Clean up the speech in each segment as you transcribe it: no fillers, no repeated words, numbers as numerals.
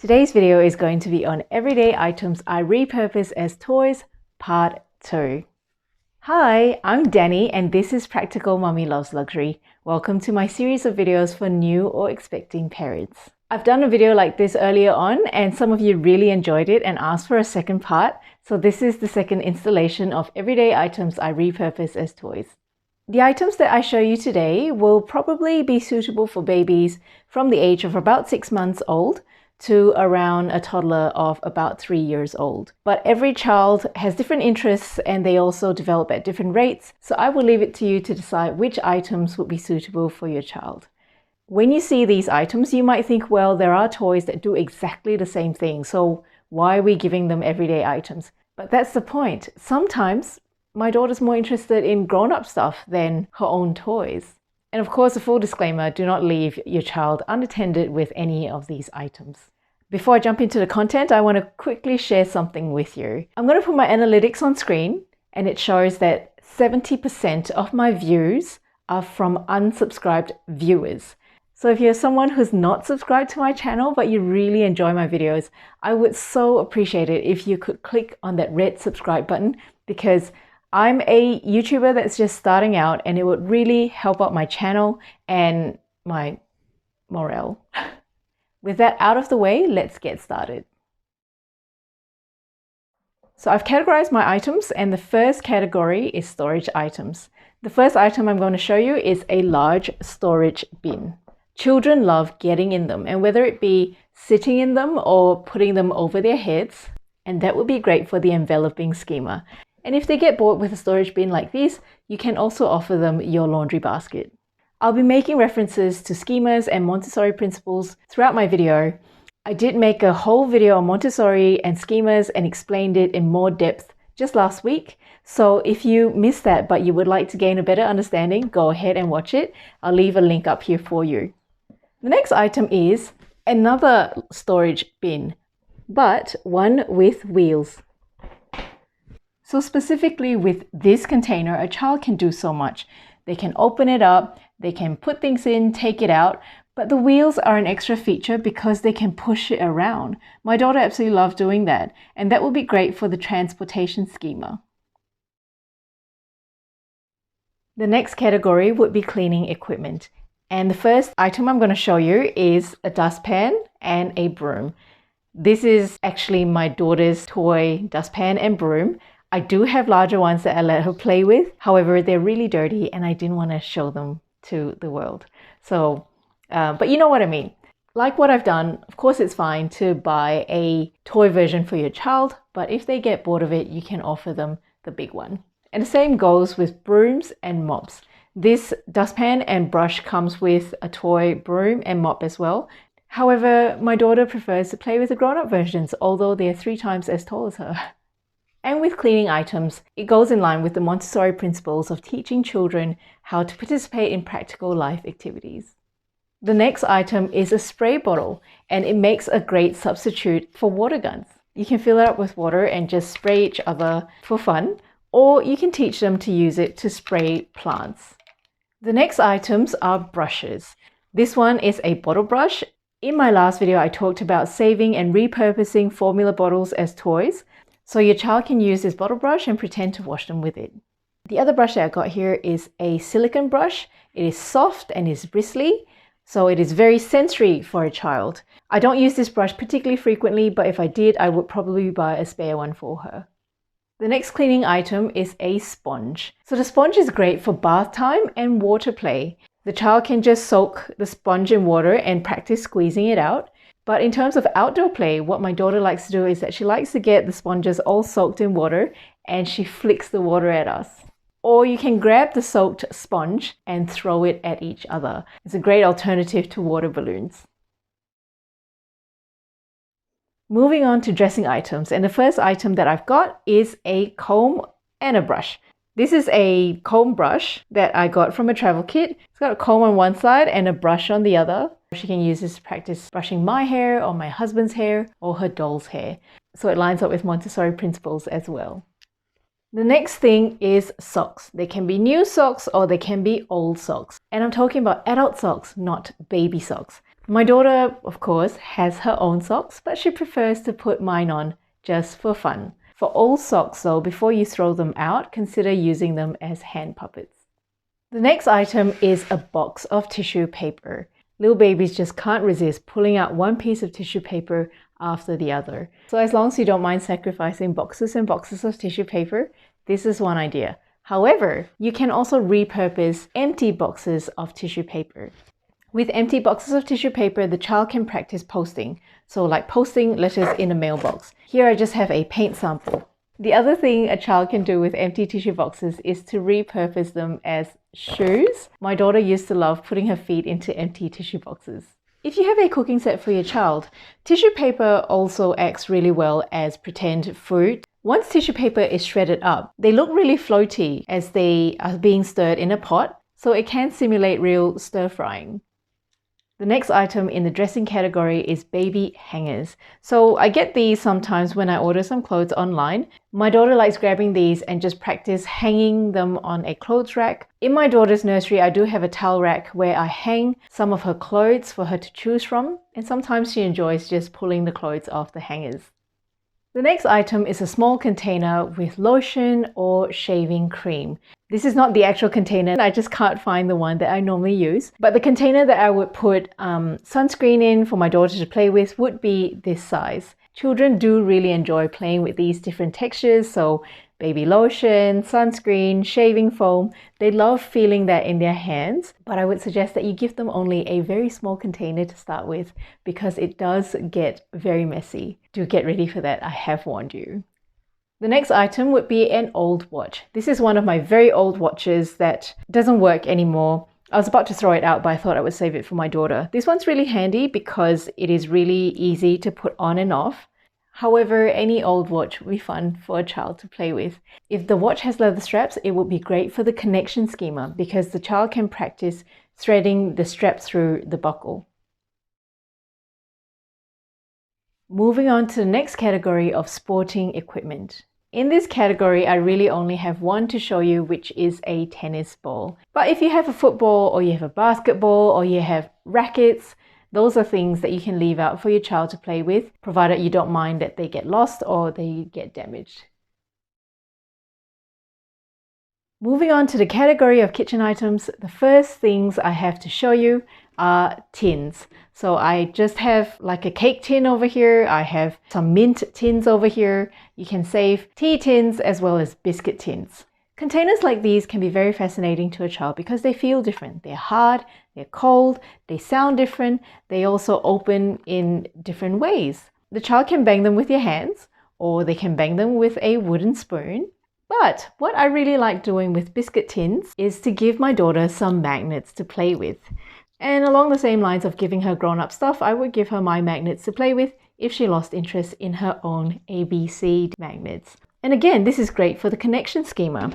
Today's video is going to be on everyday items I repurpose as toys, part 2. Hi, I'm Dani and this is Practical Mummy Loves Luxury. Welcome to my series of videos for new or expecting parents. I've done a video like this earlier on and some of you really enjoyed it and asked for a second part. So this is the second installation of everyday items I repurpose as toys. The items that I show you today will probably be suitable for babies from the age of about 6 months old to around a toddler of about 3 years old. But every child has different interests and they also develop at different rates, so I will leave it to you to decide which items would be suitable for your child. When you see these items, you might think, well, there are toys that do exactly the same thing, so why are we giving them everyday items? But that's the point. Sometimes my daughter's more interested in grown-up stuff than her own toys. And of course, a full disclaimer, do not leave your child unattended with any of these items. Before I jump into the content, I want to quickly share something with you. I'm going to put my analytics on screen and it shows that 70% of my views are from unsubscribed viewers. So if you're someone who's not subscribed to my channel but you really enjoy my videos, I would so appreciate it if you could click on that red subscribe button, because I'm a YouTuber that's just starting out and it would really help out my channel and my morale. With that out of the way, let's get started. So I've categorized my items and the first category is storage items. The first item I'm going to show you is a large storage bin. Children love getting in them, and whether it be sitting in them or putting them over their heads, and that would be great for the enveloping schema. And if they get bored with a storage bin like this, you can also offer them your laundry basket. I'll be making references to schemas and Montessori principles throughout my video. I did make a whole video on Montessori and schemas and explained it in more depth just last week. So if you missed that but you would like to gain a better understanding, go ahead and watch it. I'll leave a link up here for you. The next item is another storage bin, but one with wheels. So specifically with this container, a child can do so much. They can open it up, they can put things in, take it out, but the wheels are an extra feature because they can push it around. My daughter absolutely loves doing that, and that will be great for the transportation schema. The next category would be cleaning equipment. And the first item I'm going to show you is a dustpan and a broom. This is actually my daughter's toy dustpan and broom. I do have larger ones that I let her play with. However, they're really dirty and I didn't want to show them to the world. So, but you know what I mean. Like what I've done, of course it's fine to buy a toy version for your child, but if they get bored of it, you can offer them the big one. And the same goes with brooms and mops. This dustpan and brush comes with a toy broom and mop as well. However, my daughter prefers to play with the grown-up versions, although they're 3 times as tall as her. And with cleaning items, it goes in line with the Montessori principles of teaching children how to participate in practical life activities. The next item is a spray bottle, and it makes a great substitute for water guns. You can fill it up with water and just spray each other for fun, or you can teach them to use it to spray plants. The next items are brushes. This one is a bottle brush. In my last video, I talked about saving and repurposing formula bottles as toys. So your child can use this bottle brush and pretend to wash them with it. The other brush that I got here is a silicone brush. It is soft and is bristly, so it is very sensory for a child. I don't use this brush particularly frequently, but if I did, I would probably buy a spare one for her. The next cleaning item is a sponge. So the sponge is great for bath time and water play. The child can just soak the sponge in water and practice squeezing it out. But in terms of outdoor play, what my daughter likes to do is that she likes to get the sponges all soaked in water and she flicks the water at us. Or you can grab the soaked sponge and throw it at each other. It's a great alternative to water balloons. Moving on to dressing items, and the first item that I've got is a comb and a brush. This is a comb brush that I got from a travel kit. It's got a comb on one side and a brush on the other. She can use this to practice brushing my hair or my husband's hair or her doll's hair. So it lines up with Montessori principles as well. The next thing is socks. They can be new socks or they can be old socks. And I'm talking about adult socks, not baby socks. My daughter, of course, has her own socks, but she prefers to put mine on just for fun. For all socks though, before you throw them out, consider using them as hand puppets. The next item is a box of tissue paper. Little babies just can't resist pulling out one piece of tissue paper after the other. So as long as you don't mind sacrificing boxes and boxes of tissue paper, this is one idea. However, you can also repurpose empty boxes of tissue paper. With empty boxes of tissue paper, the child can practice posting. So like posting letters in a mailbox. Here I just have a paint sample. The other thing a child can do with empty tissue boxes is to repurpose them as shoes. My daughter used to love putting her feet into empty tissue boxes. If you have a cooking set for your child, tissue paper also acts really well as pretend fruit. Once tissue paper is shredded up, they look really floaty as they are being stirred in a pot, so it can simulate real stir frying. The next item in the dressing category is baby hangers. So I get these sometimes when I order some clothes online. My daughter likes grabbing these and just practice hanging them on a clothes rack. In my daughter's nursery, I do have a towel rack where I hang some of her clothes for her to choose from, and sometimes she enjoys just pulling the clothes off the hangers. The next item is a small container with lotion or shaving cream. This is not the actual container, I just can't find the one that I normally use. But the container that I would put sunscreen in for my daughter to play with would be this size. Children do really enjoy playing with these different textures, so baby lotion, sunscreen, shaving foam. They love feeling that in their hands, but I would suggest that you give them only a very small container to start with because it does get very messy. Do get ready for that, I have warned you. The next item would be an old watch. This is one of my very old watches that doesn't work anymore. I was about to throw it out, but I thought I would save it for my daughter. This one's really handy because it is really easy to put on and off. However, any old watch would be fun for a child to play with. If the watch has leather straps, it would be great for the connection schema because the child can practice threading the strap through the buckle. Moving on to the next category of sporting equipment. In this category, I really only have one to show you, which is a tennis ball. But if you have a football or you have a basketball or you have rackets, those are things that you can leave out for your child to play with, provided you don't mind that they get lost or they get damaged. Moving on to the category of kitchen items, the first things I have to show you are tins. So I just have like a cake tin over here. I have some mint tins over here. You can save tea tins as well as biscuit tins. Containers like these can be very fascinating to a child because they feel different. They're hard, they're cold, they sound different. They also open in different ways. The child can bang them with your hands or they can bang them with a wooden spoon. But what I really like doing with biscuit tins is to give my daughter some magnets to play with. And along the same lines of giving her grown-up stuff, I would give her my magnets to play with if she lost interest in her own ABC magnets. And again, this is great for the connection schema.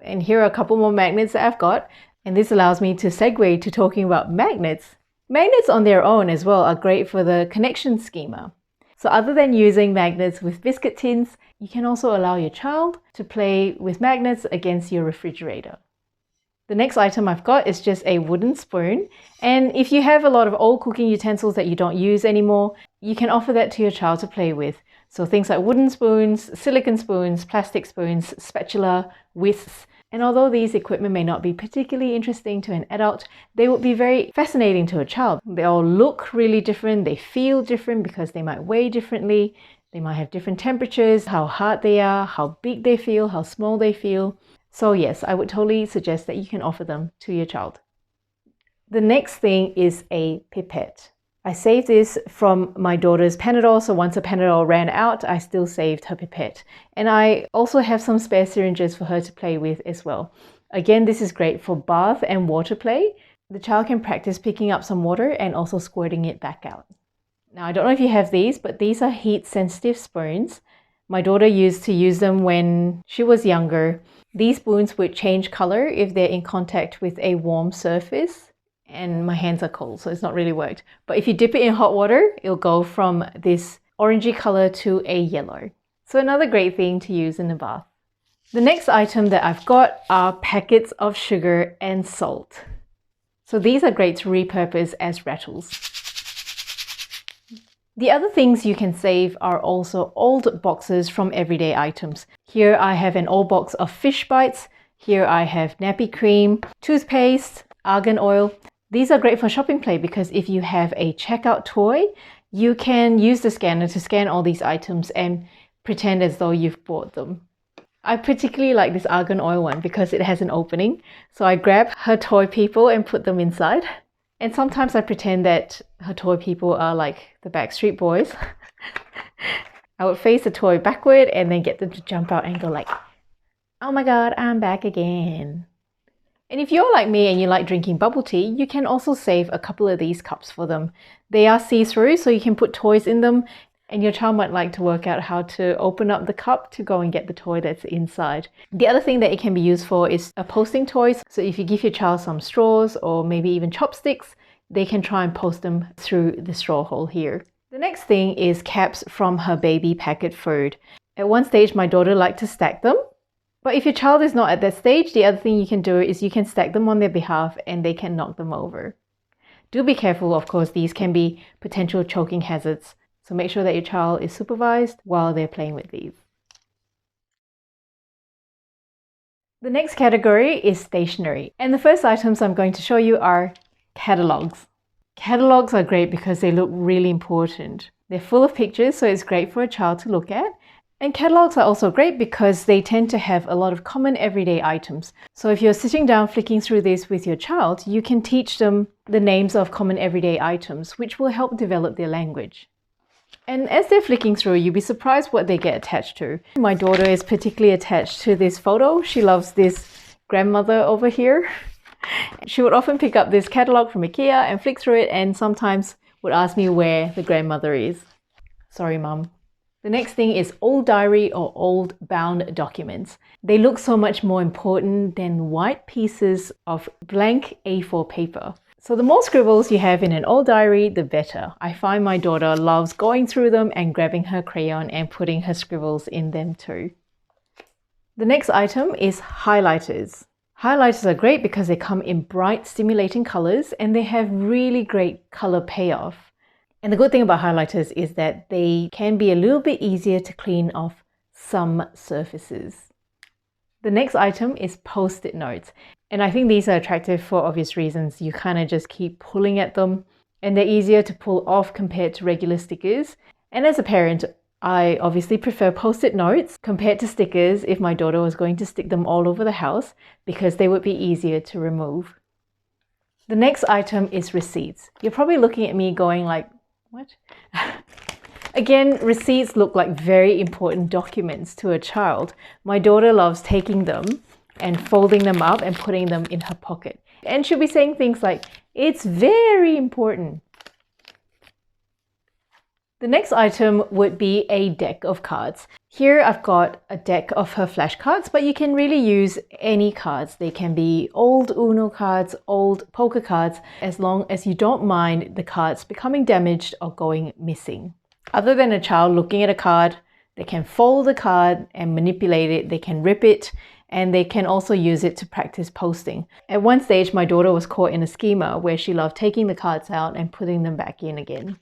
And here are a couple more magnets that I've got. And this allows me to segue to talking about magnets. Magnets on their own as well are great for the connection schema. So other than using magnets with biscuit tins, you can also allow your child to play with magnets against your refrigerator. The next item I've got is just a wooden spoon. And if you have a lot of old cooking utensils that you don't use anymore, you can offer that to your child to play with. So things like wooden spoons, silicone spoons, plastic spoons, spatula, whisks. And although these equipment may not be particularly interesting to an adult, they would be very fascinating to a child. They all look really different, they feel different because they might weigh differently, they might have different temperatures, how hard they are, how big they feel, how small they feel. So yes, I would totally suggest that you can offer them to your child. The next thing is a pipette. I saved this from my daughter's Panadol, so once a Panadol ran out, I still saved her pipette. And I also have some spare syringes for her to play with as well. Again, this is great for bath and water play. The child can practice picking up some water and also squirting it back out. Now, I don't know if you have these, but these are heat-sensitive spoons. My daughter used to use them when she was younger. These spoons would change color if they're in contact with a warm surface. And my hands are cold, so it's not really worked. But if you dip it in hot water, it'll go from this orangey color to a yellow. So another great thing to use in the bath. The next item that I've got are packets of sugar and salt. So these are great to repurpose as rattles. The other things you can save are also old boxes from everyday items. Here I have an old box of fish bites. Here I have nappy cream, toothpaste, argan oil. These are great for shopping play because if you have a checkout toy, you can use the scanner to scan all these items and pretend as though you've bought them. I particularly like this argan oil one because it has an opening. So I grab her toy people and put them inside. And sometimes I pretend that her toy people are like the Backstreet Boys. I would face the toy backward and then get them to jump out and go like, "Oh my god, I'm back again." And if you're like me and you like drinking bubble tea, you can also save a couple of these cups for them. They are see-through, so you can put toys in them, and your child might like to work out how to open up the cup to go and get the toy that's inside. The other thing that it can be used for is posting toys. So if you give your child some straws or maybe even chopsticks, they can try and post them through the straw hole here. The next thing is caps from her baby packet food. At one stage, my daughter liked to stack them. But if your child is not at that stage, the other thing you can do is you can stack them on their behalf and they can knock them over. Do be careful, of course, these can be potential choking hazards. So make sure that your child is supervised while they're playing with these. The next category is stationery. And the first items I'm going to show you are catalogs. Catalogs are great because they look really important. They're full of pictures, so it's great for a child to look at. And catalogs are also great because they tend to have a lot of common everyday items. So if you're sitting down flicking through this with your child, you can teach them the names of common everyday items, which will help develop their language. And as they're flicking through, you'll be surprised what they get attached to. My daughter is particularly attached to this photo. She loves this grandmother over here. She would often pick up this catalog from IKEA and flick through it and sometimes would ask me where the grandmother is. Sorry, Mum. The next thing is old diary or old bound documents. They look so much more important than white pieces of blank A4 paper. So the more scribbles you have in an old diary, the better. I find my daughter loves going through them and grabbing her crayon and putting her scribbles in them too. The next item is highlighters. Highlighters are great because they come in bright, stimulating colors and they have really great color payoff. And the good thing about highlighters is that they can be a little bit easier to clean off some surfaces. The next item is post-it notes. And I think these are attractive for obvious reasons. You kind of just keep pulling at them and they're easier to pull off compared to regular stickers. And as a parent, I obviously prefer post-it notes compared to stickers if my daughter was going to stick them all over the house because they would be easier to remove. The next item is receipts. You're probably looking at me going like, what? Again, receipts look like very important documents to a child. My daughter loves taking them and folding them up and putting them in her pocket. And she'll be saying things like, "It's very important." The next item would be a deck of cards. Here I've got a deck of her flashcards, but you can really use any cards. They can be old Uno cards, old poker cards, as long as you don't mind the cards becoming damaged or going missing. Other than a child looking at a card, they can fold the card and manipulate it, they can rip it, and they can also use it to practice posting. At one stage, my daughter was caught in a schema where she loved taking the cards out and putting them back in again.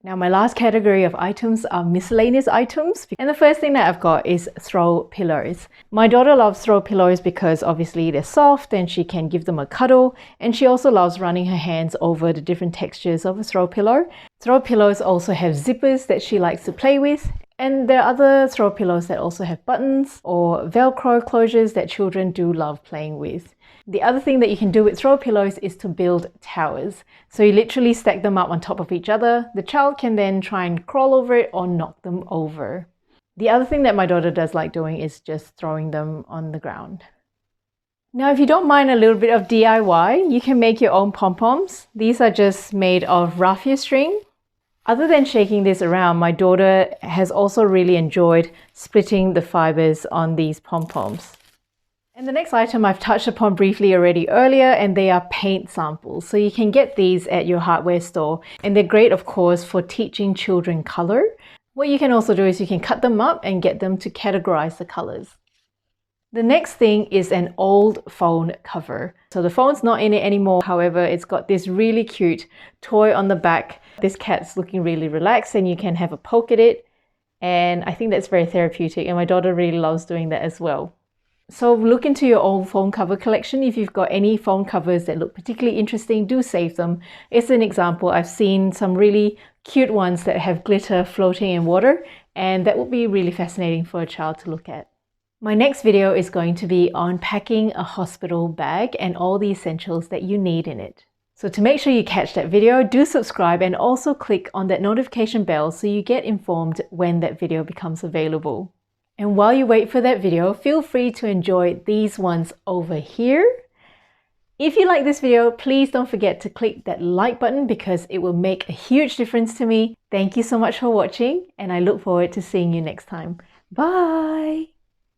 Now my last category of items are miscellaneous items. And the first thing that I've got is throw pillows. My daughter loves throw pillows because obviously they're soft and she can give them a cuddle. And she also loves running her hands over the different textures of a throw pillow. Throw pillows also have zippers that she likes to play with. And there are other throw pillows that also have buttons or Velcro closures that children do love playing with. The other thing that you can do with throw pillows is to build towers. So you literally stack them up on top of each other. The child can then try and crawl over it or knock them over. The other thing that my daughter does like doing is just throwing them on the ground. Now, if you don't mind a little bit of DIY, you can make your own pom-poms. These are just made of raffia string. Other than shaking this around, my daughter has also really enjoyed splitting the fibers on these pom-poms. And the next item I've touched upon briefly already earlier, and they are paint samples. So you can get these at your hardware store, and they're great, of course, for teaching children color. What you can also do is you can cut them up and get them to categorize the colors. The next thing is an old phone cover. So the phone's not in it anymore. However, it's got this really cute toy on the back. This cat's looking really relaxed and you can have a poke at it. And I think that's very therapeutic, and my daughter really loves doing that as well. So look into your old phone cover collection. If you've got any phone covers that look particularly interesting, do save them. As an example, I've seen some really cute ones that have glitter floating in water, and that would be really fascinating for a child to look at. My next video is going to be on packing a hospital bag and all the essentials that you need in it. So to make sure you catch that video, do subscribe and also click on that notification bell so you get informed when that video becomes available. And while you wait for that video, feel free to enjoy these ones over here. If you like this video, please don't forget to click that like button because it will make a huge difference to me. Thank you so much for watching, and I look forward to seeing you next time. Bye!